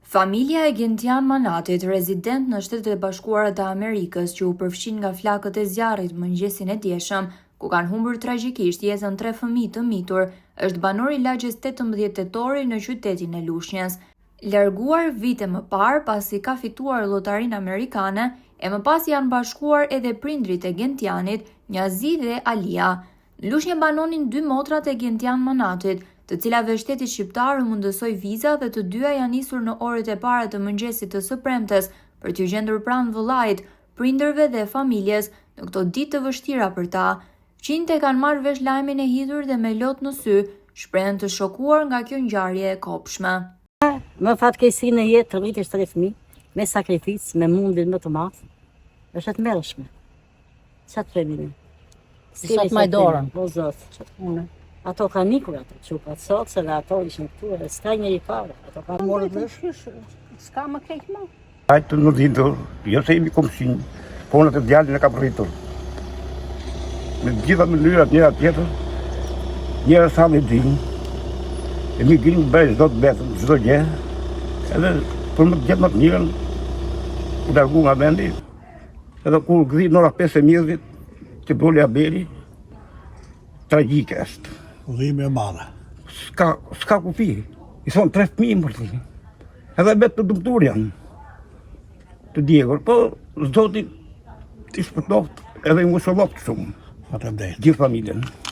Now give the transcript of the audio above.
Familja e Gentian Manatit, rezident në Shtetet e Bashkuara të Amerikës, që u përfshin nga flakët e zjarrit mëngjesin e djeshëm, ku kanë humbur tragjikisht jetën 3 fëmijë të mitur, është banor i lagjes 18 tetori në qytetin e Lushnjës. Larguar vite më parë pasi ka fituar llotarinë amerikane, e më pas janë bashkuar edhe prindrit e Gentianit, Njazi dhe Alia. Në Lushnjë banonin 2 motrat e Gentian Manatit, të cilave shteti shqiptar u mundësoi viza dhe të dyja janë nisur në orët e para të mëngjesit të së premtes për t'u gjendur pranë vëllait, prindërve dhe familjes në këto ditë të vështira për ta. Fqinjtë kanë marrë vesh lajmin e hidhur dhe me lot në sy, shprehen të shokuar nga kjo ngjarje e kopshme. Më fatkeqësi në jetë të rritish 3 fëmijë, me sakrificë, me mundin më të madh, është të mërshme. Çfarë themi? Si sot më dorën. Po zot, çfarë punë? Ato kanë nikur ato çupat sot, se dhe ato ishin këtu, e s'ka njëri parë. Ato kanë Morët vesh, s'ka më keq më. Hajtë në dindur, jo se jemi komshin, ponët e djalin e ka rritur. Me gjitha mënyrat njëra tjetër, njëra sa me din, e mi ginë bëjë çdo të betën, çdo gjë, edhe për më të gjithë më të mirën, u largu nga vendi, edhe kur gëzi në ora 5 e mjëzit, që doli Abeli, tragjike është. Udhimi e madhe. S'ka kufi, i thonë 3 fëmijë mërti, edhe betë të dëmtur janë, të djegur, po zoti t'i shpëtoft edhe i ngushëlloft shumë, Faleminderit. gjithë familjen.